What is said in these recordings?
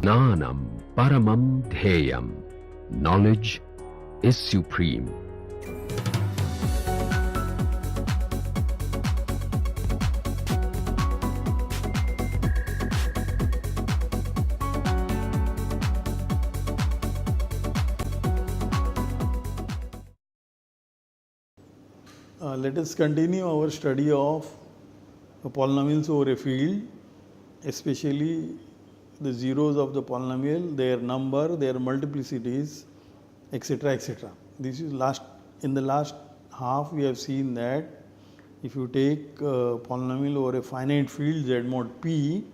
Jnanam Paramam Dheyam. Knowledge is supreme. Let us continue our study of polynomials over a field, especially the zeros of the polynomial, their number, their multiplicities, etc. etc. This is in the last half we have seen that if you take a polynomial over a finite field Z mod P,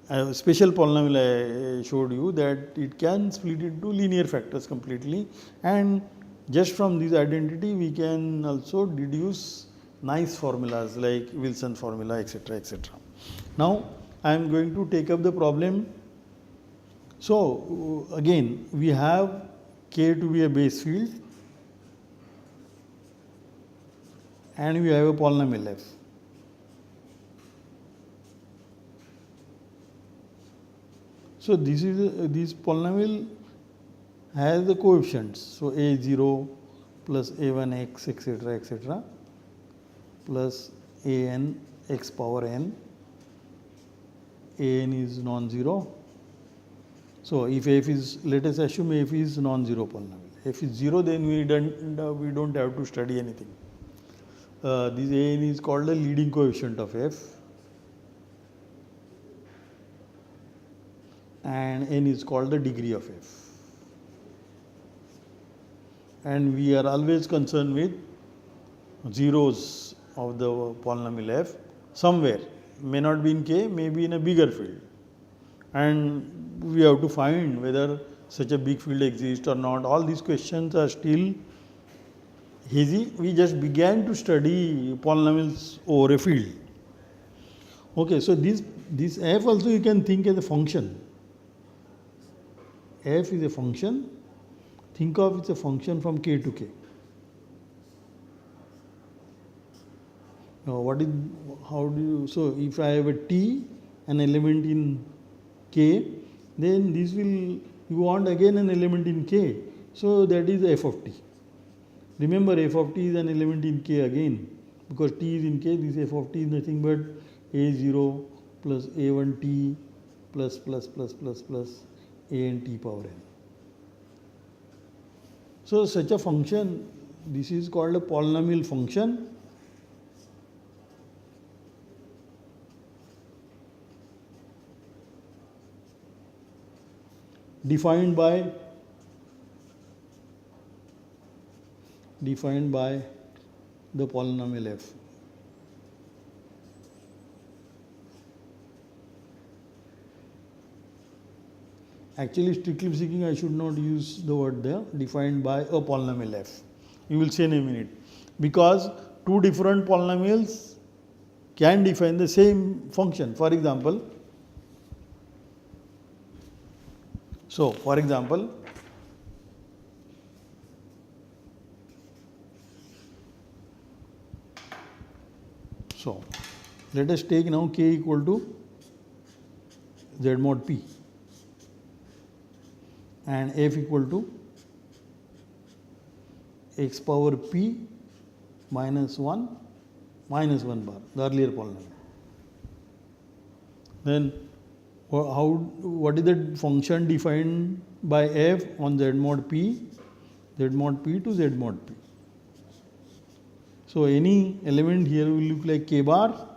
a special polynomial I showed you that it can split into linear factors completely, and just from this identity we can also deduce nice formulas like Wilson formula, etc. etc. Now I am going to take up the problem. So again we have K to be a base field and we have a polynomial F. So this polynomial has the coefficients. So a0 plus a1x etc. etc. plus an x power n. An is non-zero. So if f is, let us assume f is non-zero polynomial. F is 0, then we don't have to study anything. This an is called the leading coefficient of f, and n is called the degree of f. And we are always concerned with zeros of the polynomial f somewhere, may not be in K, may be in a bigger field, and we have to find whether such a big field exists or not. All these questions are still hazy. We just began to study polynomials over a field. Okay, so this f also you can think as a function. F is a function. Think of it's a function from K to K. Now so if I have a T, an element in K, then this will, you want again an element in K. So that is f of T. Remember f of T is an element in K again, because T is in K, this f of T is nothing but a0 plus a1t plus an t power n. So such a function, this is called a polynomial function. Defined by the polynomial f. Actually, strictly speaking, I should not use the word there, defined by a polynomial f. You will see in a minute. Because two different polynomials can define the same function. For example, so let us take now K equal to Z mod P and f equal to x power p minus 1 bar, the earlier polynomial. Then what is the function defined by f on Z mod P to Z mod P? So any element here will look like K bar,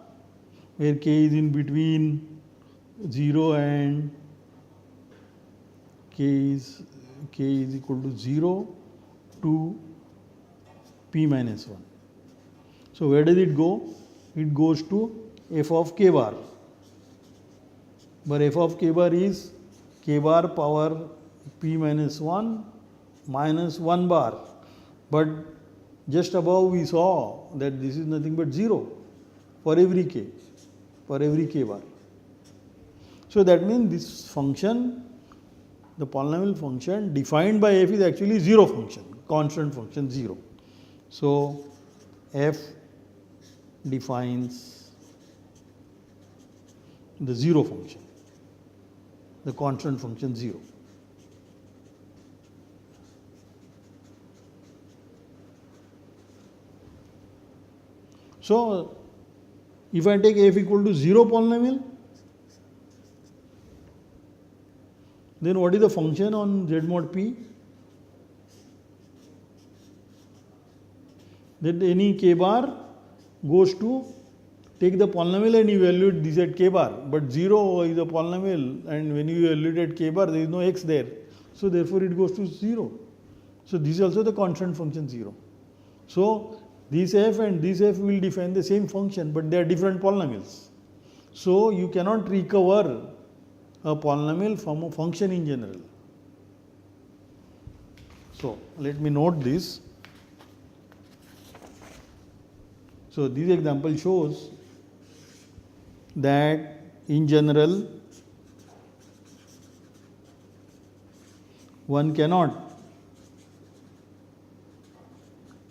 where K is in between 0 and K is equal to 0 to P minus 1. So where does it go? It goes to f of K bar. But f of K bar is K bar power P minus 1 minus 1 bar. But just above we saw that this is nothing but 0 for every K bar. So that means this function, the polynomial function defined by f is actually 0 function, constant function 0. So f defines the 0 function. the constant function 0. So, if I take f equal to 0 polynomial, then what is the function on Z mod p? That any k bar goes to take the polynomial and evaluate this at k bar, but 0 is a polynomial, and when you evaluate at k bar there is no x there, so therefore it goes to 0. So this is also the constant function 0. So this f and this f will define the same function, but they are different polynomials. So you cannot recover a polynomial from a function in general. So let me note this. So this example shows that in general one cannot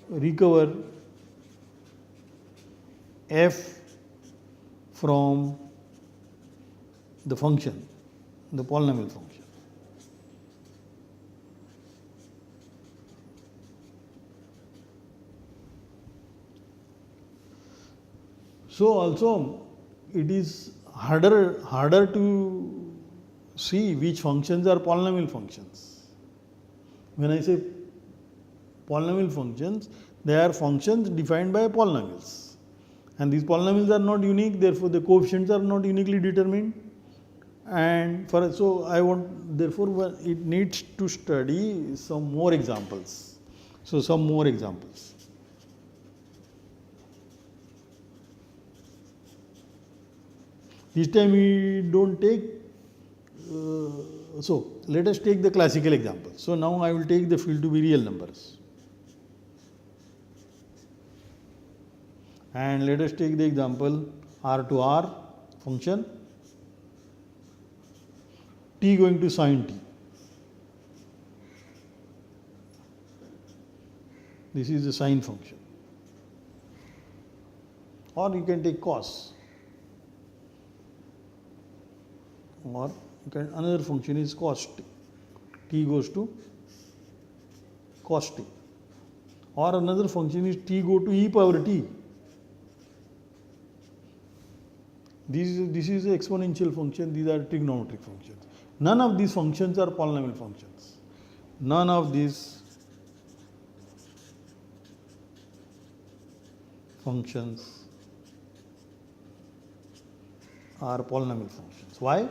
recover f from the function, the polynomial function. So also it is harder to see which functions are polynomial functions. When I say polynomial functions, they are functions defined by polynomials, and these polynomials are not unique, therefore the coefficients are not uniquely determined, and therefore it needs to study some more examples. So some more examples. This time we don't take, so let us take the classical example. So now I will take the field to be real numbers. And let us take the example R to R function, t going to sin t. This is the sine function. Or you can take cos. Or another function is cos t. T goes to cos t. Or another function is t go to e power t. This is an exponential function, these are trigonometric functions. None of these functions are polynomial functions. None of these functions are polynomial functions. Why?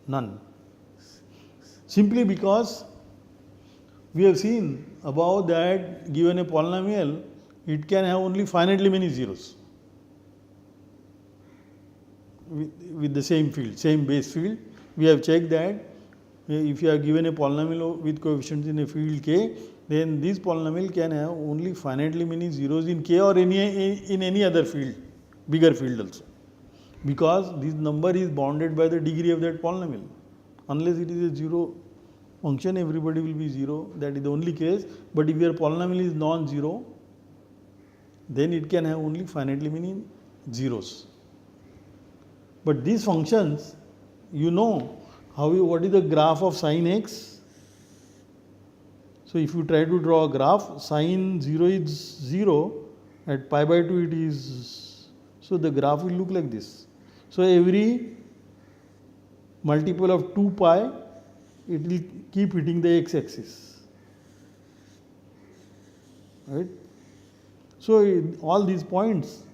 None. Simply because we have seen above that given a polynomial, it can have only finitely many zeros with the same field, same base field. We have checked that if you are given a polynomial with coefficients in a field k, then this polynomial can have only finitely many zeros in k or in any other field, bigger field also, because this number is bounded by the degree of that polynomial. Unless it is a zero function, everybody will be 0, that is the only case. But if your polynomial is non-zero, then it can have only finitely many zeros. But these functions, you know what is the graph of sin x? So if you try to draw a graph, sin 0 is 0, at pi by 2 it is, so the graph will look like this. So every multiple of 2 pi, it will keep hitting the x-axis, right? So all these points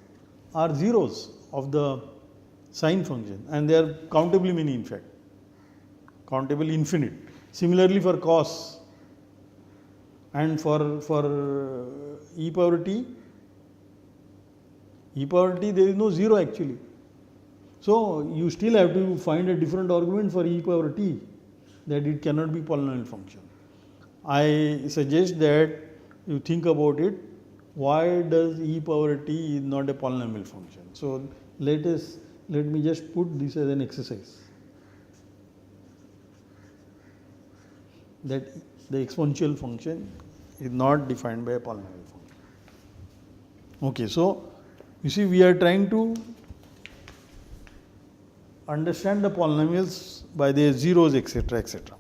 are zeros of the sine function, and they are countably many, in fact, countable infinite. Similarly for cos, and for e power t there is no zero actually. So you still have to find a different argument for e power t, that it cannot be polynomial function. I suggest that you think about it, why does e power t is not a polynomial function? So let me just put this as an exercise, that the exponential function is not defined by a polynomial function. Okay, so you see we are trying to understand the polynomials by their zeros, etc., etc.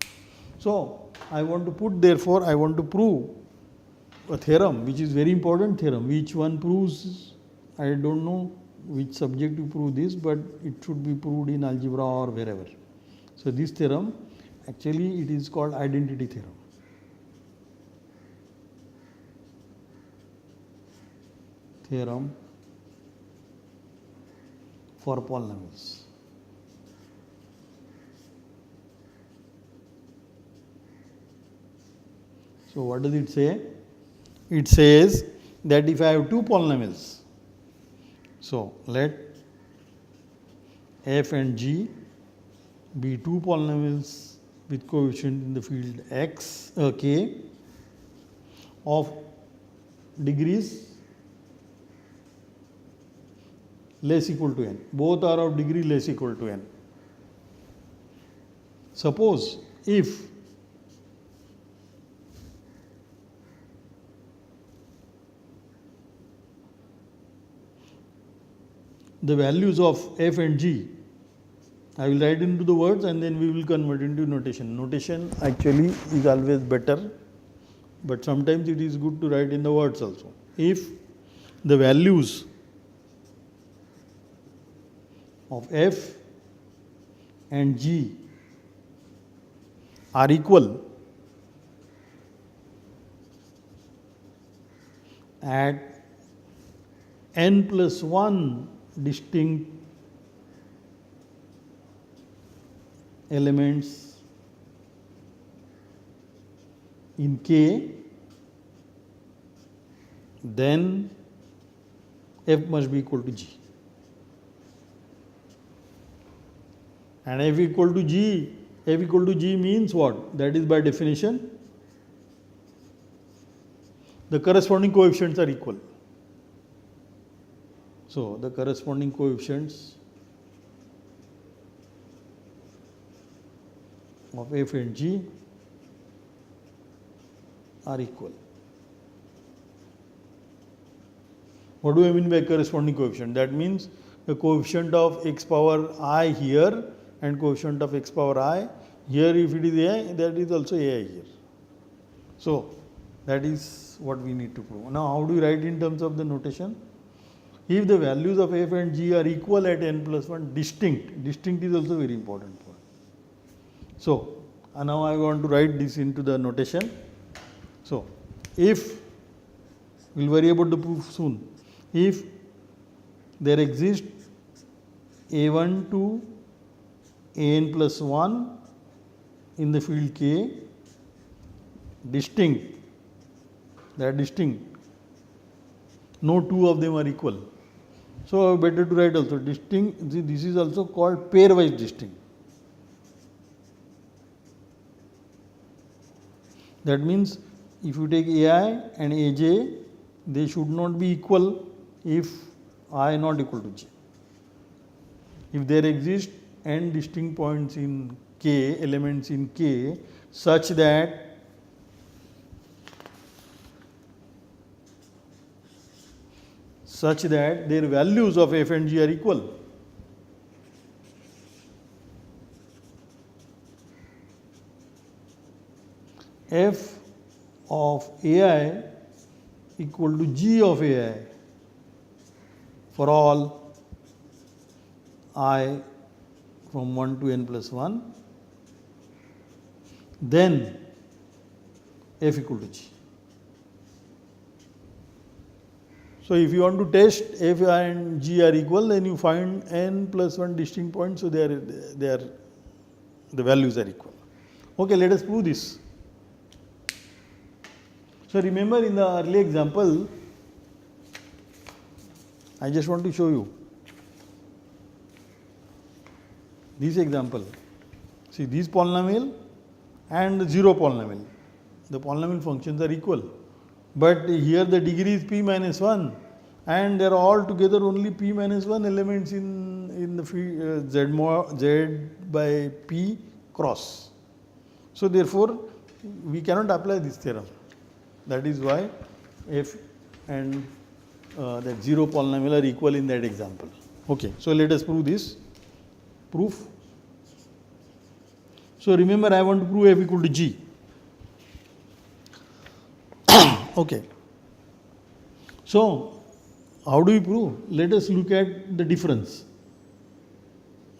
So I want to put, therefore I want to prove a theorem which is very important theorem. Which one proves, I don't know which subject to prove this, but it should be proved in algebra or wherever. So this theorem, actually it is called identity theorem. Theorem for polynomials. So what does it say? It says that if I have two polynomials, so let f and g be two polynomials with coefficient in the field x, k of degrees less equal to n. Both are of degree less equal to n. Suppose if the values of f and g, I will write into the words and then we will convert into notation. Notation actually is always better, but sometimes it is good to write in the words also. If the values of f and g are equal at n plus 1 distinct elements in K, then f must be equal to g. And f equal to g, f equal to g means what? That is by definition the corresponding coefficients are equal. So the corresponding coefficients of f and g are equal. What do I mean by corresponding coefficient? That means the coefficient of x power I here and coefficient of x power I here, if it is ai, that is also ai here. So that is what we need to prove. Now how do we write in terms of the notation? If the values of f and g are equal at n plus 1 distinct, distinct is also very important point. So now I want to write this into the notation. So if, we will worry about the proof soon, if there exists a1 to an plus 1 in the field K, distinct, they are distinct, no two of them are equal. So better to write also distinct, this is also called pairwise distinct. That means if you take ai and aj, they should not be equal if I not equal to j. If there exist n distinct points in K, elements in K, such that their values of f and g are equal, f of ai equal to g of ai for all I from 1 to n plus 1, then f equal to g. So if you want to test f and g are equal, then you find n plus 1 distinct points, so the values are equal. Okay, let us prove this. So remember in the early example, I just want to show you this example. See, this polynomial and the zero polynomial, the polynomial functions are equal, but here the degree is p minus 1 and there are all together only p minus 1 elements in the field z by p cross. So therefore we cannot apply this theorem. That is why f and that 0 polynomial are equal in that example. Okay, so let us prove this. Proof. So remember, I want to prove f equal to g. Okay. So how do we prove? Let us look at the difference.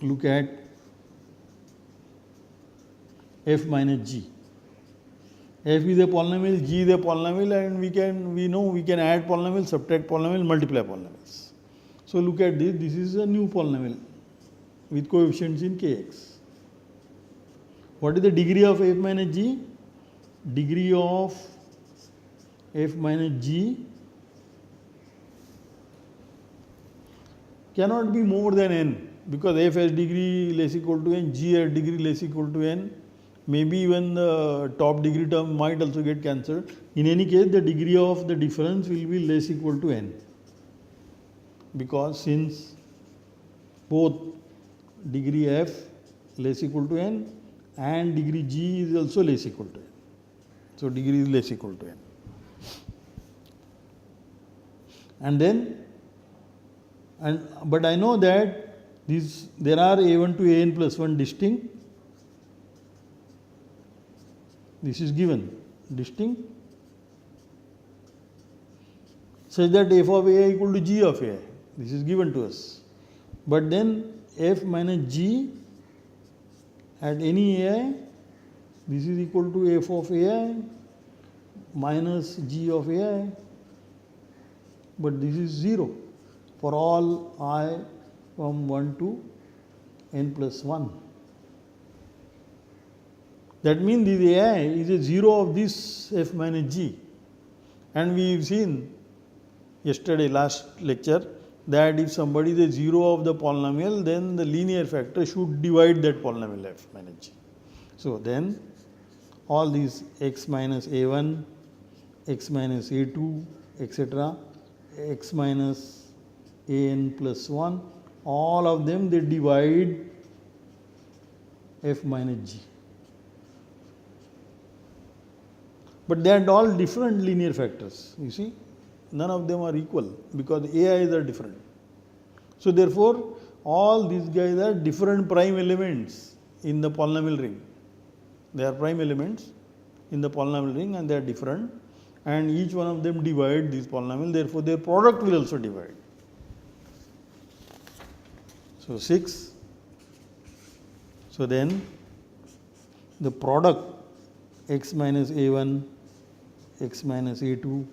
Look at f minus g. F is a polynomial, g is a polynomial, and we know we can add polynomial, subtract polynomial, multiply polynomials. So look at this. This is a new polynomial with coefficients in kx. What is the degree of f minus g? Degree of f minus g cannot be more than n, because f has degree less equal to n, g has degree less equal to n. Maybe even the top degree term might also get cancelled. In any case, the degree of the difference will be less equal to n, because since both degree f less equal to n and degree g is also less equal to n. So degree is less equal to n. And then, but I know that there are a1 to an plus 1 distinct. This is given distinct, such that f of a equal to g of a. This is given to us. But then f minus g at any ai, this is equal to f of ai minus g of ai, but this is 0 for all I from 1 to n plus 1. That means this ai is a 0 of this f minus g, and we have seen yesterday last lecture that if somebody is a 0 of the polynomial, then the linear factor should divide that polynomial f minus g. So then all these x minus a1, x minus a2, etc., x minus an plus 1, all of them they divide f minus g. But they are all different linear factors, you see. None of them are equal because ai's are different. So therefore, all these guys are different prime elements in the polynomial ring. They are prime elements in the polynomial ring and they are different, and each one of them divide this polynomial, therefore their product will also divide. So 6. So then the product x minus a1, x minus a2,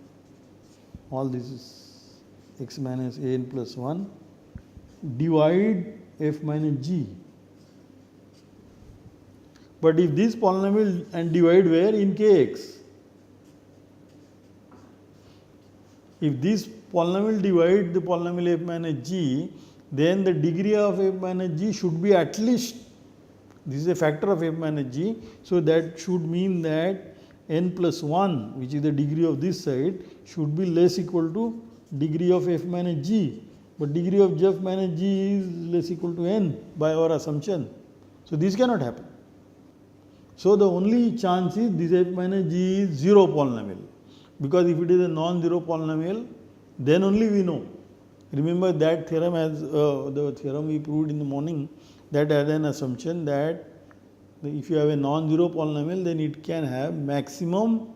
all this is x minus an plus 1, divide f minus g. But if this polynomial and divide where? In kx. If this polynomial divide the polynomial f minus g, then the degree of f minus g should be at least, this is a factor of f minus g, so that should mean that n plus 1, which is the degree of this side, should be less equal to degree of f minus g. But degree of f minus g is less equal to n by our assumption. So this cannot happen. So the only chance is this f minus g is 0 polynomial, because if it is a non-zero polynomial, then only we know. Remember that theorem, as the theorem we proved in the morning, that has an assumption that if you have a non-zero polynomial, then it can have maximum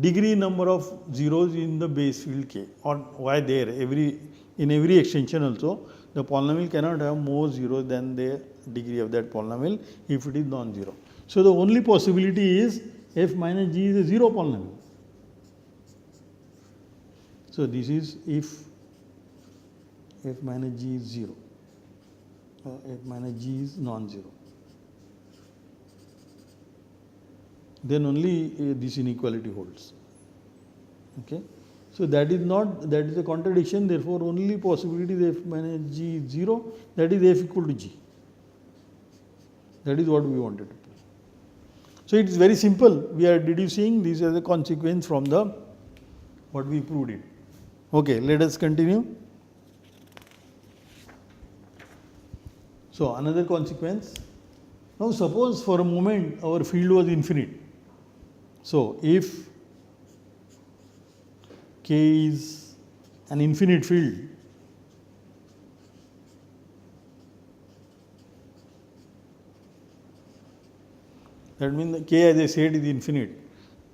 degree number of zeros in the base field k, or why there in every extension also the polynomial cannot have more zeros than the degree of that polynomial if it is non-zero. So the only possibility is f minus g is a 0 polynomial. So this is if f minus g is 0, f minus g is non-zero, then only this inequality holds. Okay. So that is a contradiction, therefore only possibility is f minus g is 0, that is f equal to g. That is what we wanted to prove. So it is very simple, we are deducing this as a consequence from the what we proved it. Okay, let us continue. So another consequence. Now suppose for a moment our field was infinite. So if K is an infinite field, that means K, as I said, is infinite.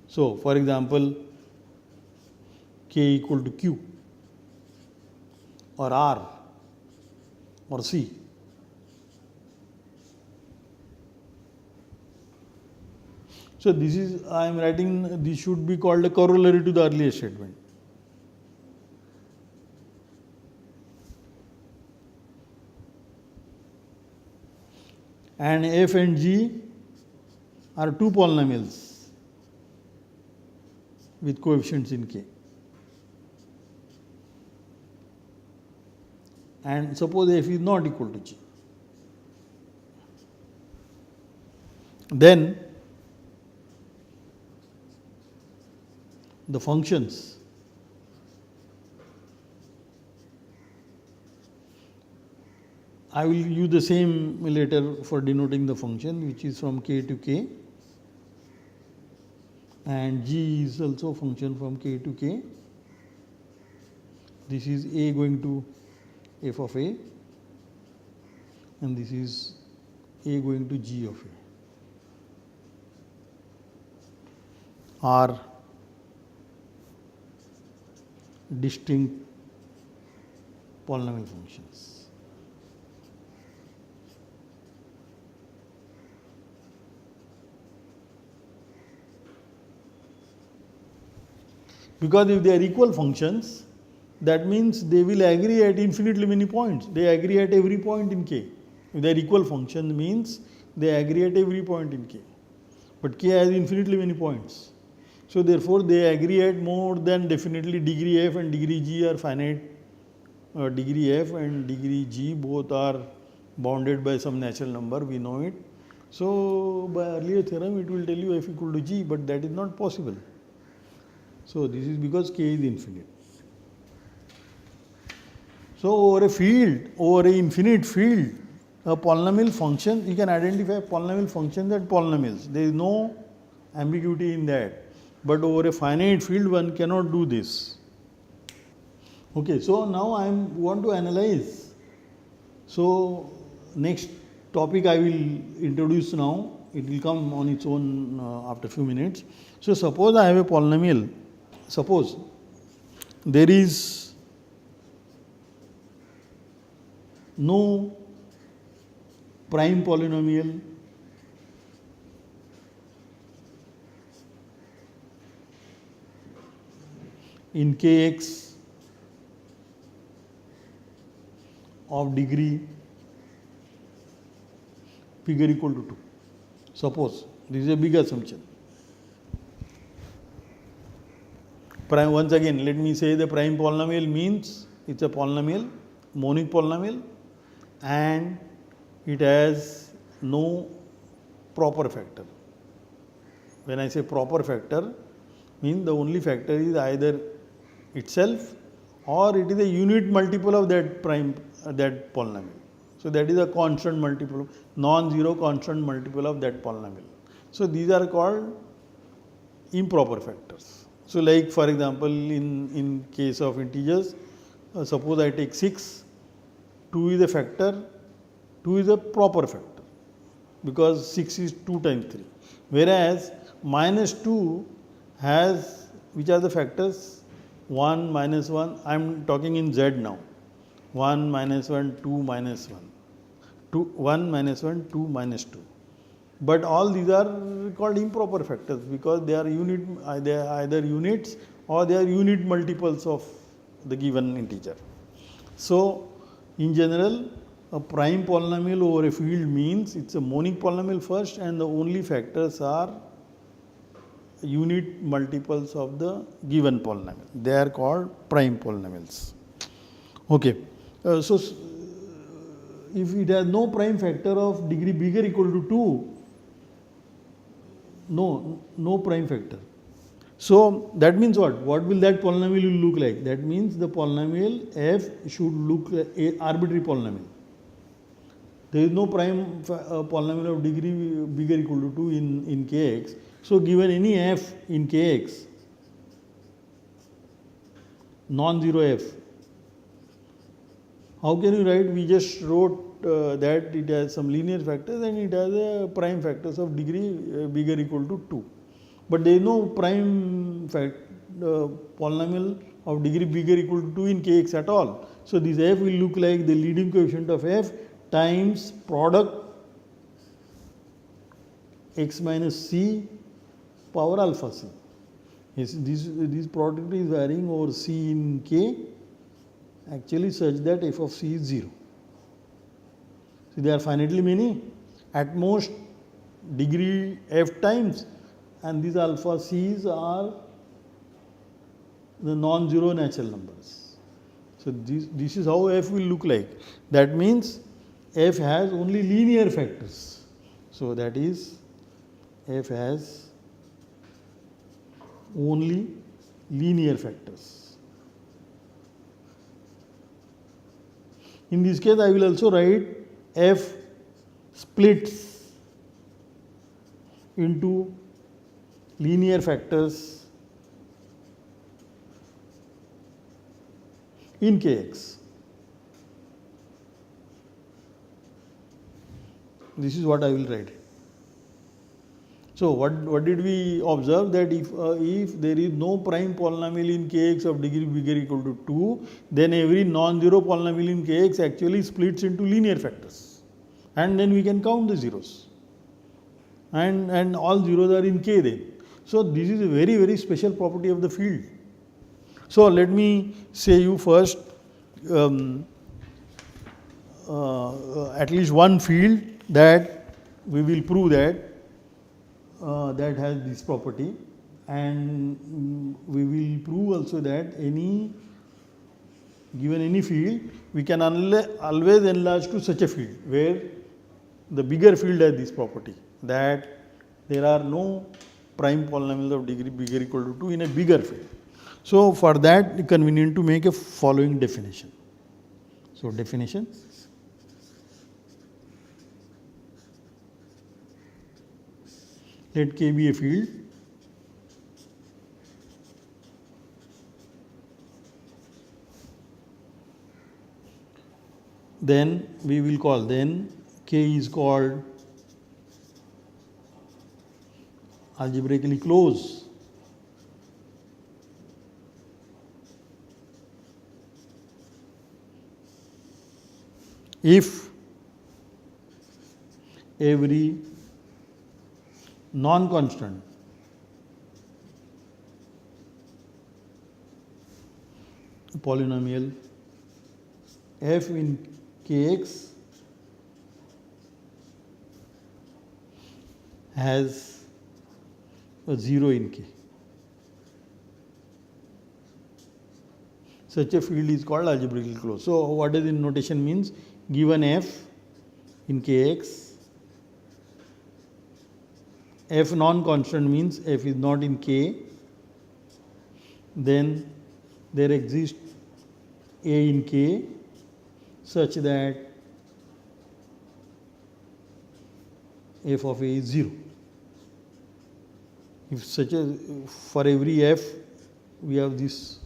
So, for example, K equal to Q or R or C. So, this is, I am writing, this should be called a corollary to the earlier statement. And F and G are two polynomials with coefficients in K. And suppose F is not equal to G. Then the functions I will use the same later for denoting the function, which is from K to K, and G is also function from K to K. This is A going to F of A, and this is A going to G of A, are distinct polynomial functions. Because if they are equal functions, that means they will agree at infinitely many points. They agree at every point in K. If they are equal functions, means they agree at every point in K. But K has infinitely many points. So therefore, they agree at more than definitely degree F and degree G are finite. Degree F and degree G both are bounded by some natural number, we know it. So by earlier theorem, it will tell you F equal to G, but that is not possible. So this is because K is infinite. So over a field, over an infinite field, a polynomial function, you can identify polynomial functions as polynomials. There is no ambiguity in that. But over a finite field, one cannot do this. Okay, so now I want to analyze. So next topic I will introduce now. It will come on its own after a few minutes. So suppose I have a polynomial. Suppose there is no prime polynomial in Kx of degree bigger equal to 2. Suppose this is a big assumption. Prime, once again, let me say the prime polynomial means it's a polynomial, monic polynomial, and it has no proper factor. When I say proper factor, means the only factor is either itself or it is a unit multiple of that prime, that polynomial. So that is a constant multiple, non-zero constant multiple of that polynomial. So these are called improper factors. So like for example, in case of integers, suppose I take 6, 2 is a factor, 2 is a proper factor because 6 is 2 times 3. Whereas minus 2 has, which are the factors? 1, minus 1, I am talking in Z now. 1, minus 1, 2, minus 1. 1, minus 1, 2, minus 2. But all these are called improper factors because they are either units or they are unit multiples of the given integer. So in general, a prime polynomial over a field means it's a monic polynomial first and the only factors are unit multiples of the given polynomial. They are called prime polynomials. Okay. So if it has no prime factor of degree bigger equal to 2, no prime factor. So that means what? What will that polynomial look like? That means the polynomial f should look like an arbitrary polynomial. There is no prime polynomial of degree bigger equal to 2 in Kx. So given any f in Kx, non-zero f. How can you write? We just wrote that it has some linear factors and it has a prime factors of degree bigger equal to 2. But there is no prime polynomial of degree bigger equal to 2 in kx at all. So, this f will look like the leading coefficient of f times product x minus c power alpha c. Yes, this product is varying over c in k actually such that f of c is 0. So, they are finitely many, at most degree f times, and these alpha c's are the non-zero natural numbers. So, this is how f will look like. That means f has only linear factors. So, that is f has only linear factors. In this case, I will also write f splits into linear factors in kx. This is what I will write. So, what did we observe? That if there is no prime polynomial in kx of degree bigger equal to 2, then every non-zero polynomial in kx actually splits into linear factors, and then we can count the zeros, and all zeros are in k then. So, this is a very special property of the field. So, let me say you first at least one field that we will prove that that has this property, and we will prove also that given any field we can always enlarge to such a field where the bigger field has this property, that there are no prime polynomials of degree bigger equal to 2 in a bigger field. So, for that it is convenient to make a following definition. So, definition: let K be a field then we will call, then K is called algebraically closed if every non-constant polynomial f in kx has a 0 in k. Such a field is called algebraically closed. So, what does the notation means? Given f in kx, f non-constant means f is not in k, then there exists a in k such that f of a is 0. If such a, for every f we have this,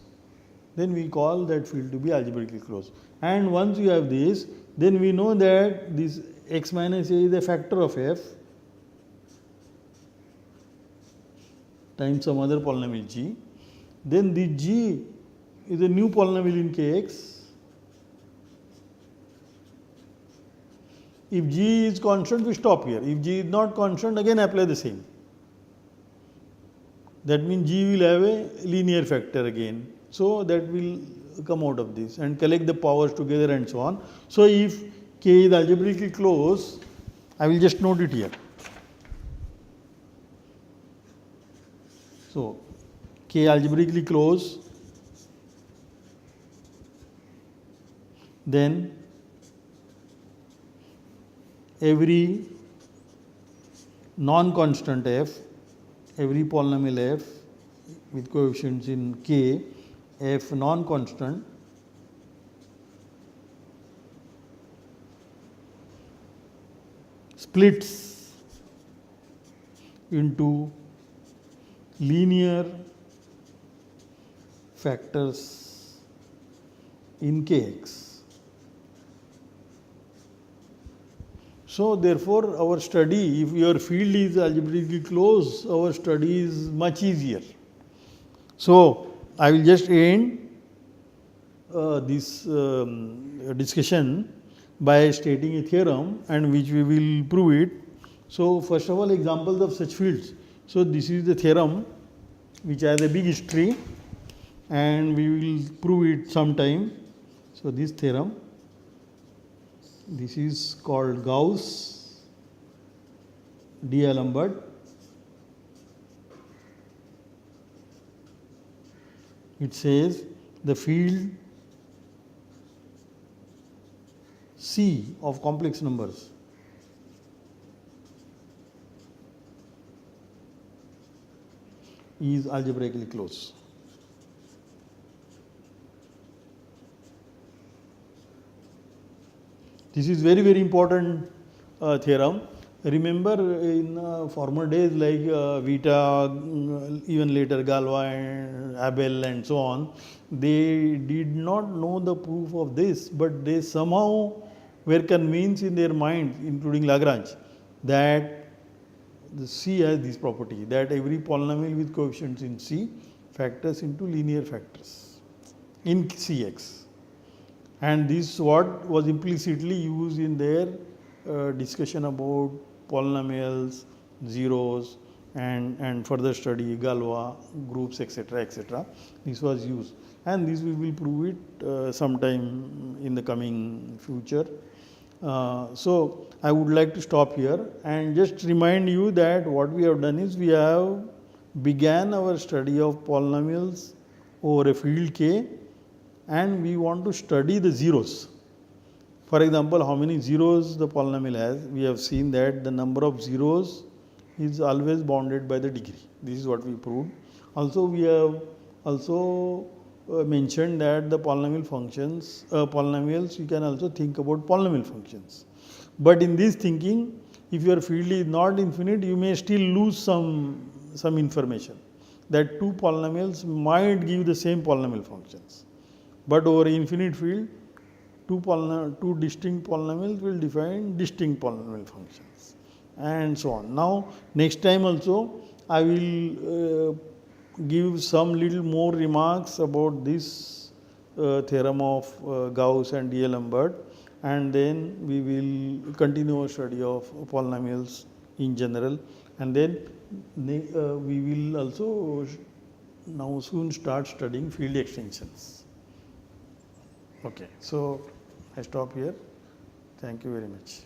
then we call that field to be algebraically closed. And once you have this, then we know that this x minus a is a factor of f times some other polynomial g. Then this g is a new polynomial in kx. If g is constant, we stop here. If g is not constant, again apply the same. That means g will have a linear factor again. So, that will come out of this and collect the powers together and so on. So, if k is algebraically closed, I will just note it here. So, k algebraically closed, then every non-constant f, every polynomial f with coefficients in k, f non-constant splits into linear factors in Kx. So therefore, our study, if your field is algebraically closed, our study is much easier. So I will just end this discussion by stating a theorem, and which we will prove it. So first of all, examples of such fields. So this is the theorem which has a big history, and we will prove it sometime. So this theorem, this is called Gauss D'Alembert. It says the field C of complex numbers is algebraically closed. This is very, very important theorem. Remember in former days like Vita, even later Galois and Abel and so on, they did not know the proof of this, but they somehow were convinced in their minds, including Lagrange, that the C has this property, that every polynomial with coefficients in C factors into linear factors in Cx. And this what was implicitly used in their discussion about polynomials, zeros, and further study Galois groups, etc., etc. This was used, and this we will prove it sometime in the coming future. So I would like to stop here and just remind you that what we have done is we have began our study of polynomials over a field K, and we want to study the zeros. For example, how many zeros the polynomial has? We have seen that the number of zeros is always bounded by the degree. This is what we proved. Also, we have also mentioned that the polynomial functions, polynomials, you can also think about polynomial functions. But in this thinking, if your field is not infinite, you may still lose some information, that two polynomials might give the same polynomial functions. But over infinite field, two distinct polynomials will define distinct polynomial functions, and so on. Now, next time also I will give some little more remarks about this theorem of Gauss and D'Alembert, and then we will continue our study of polynomials in general, and then we will also now soon start studying field extensions. Okay, so I stop here. Thank you very much.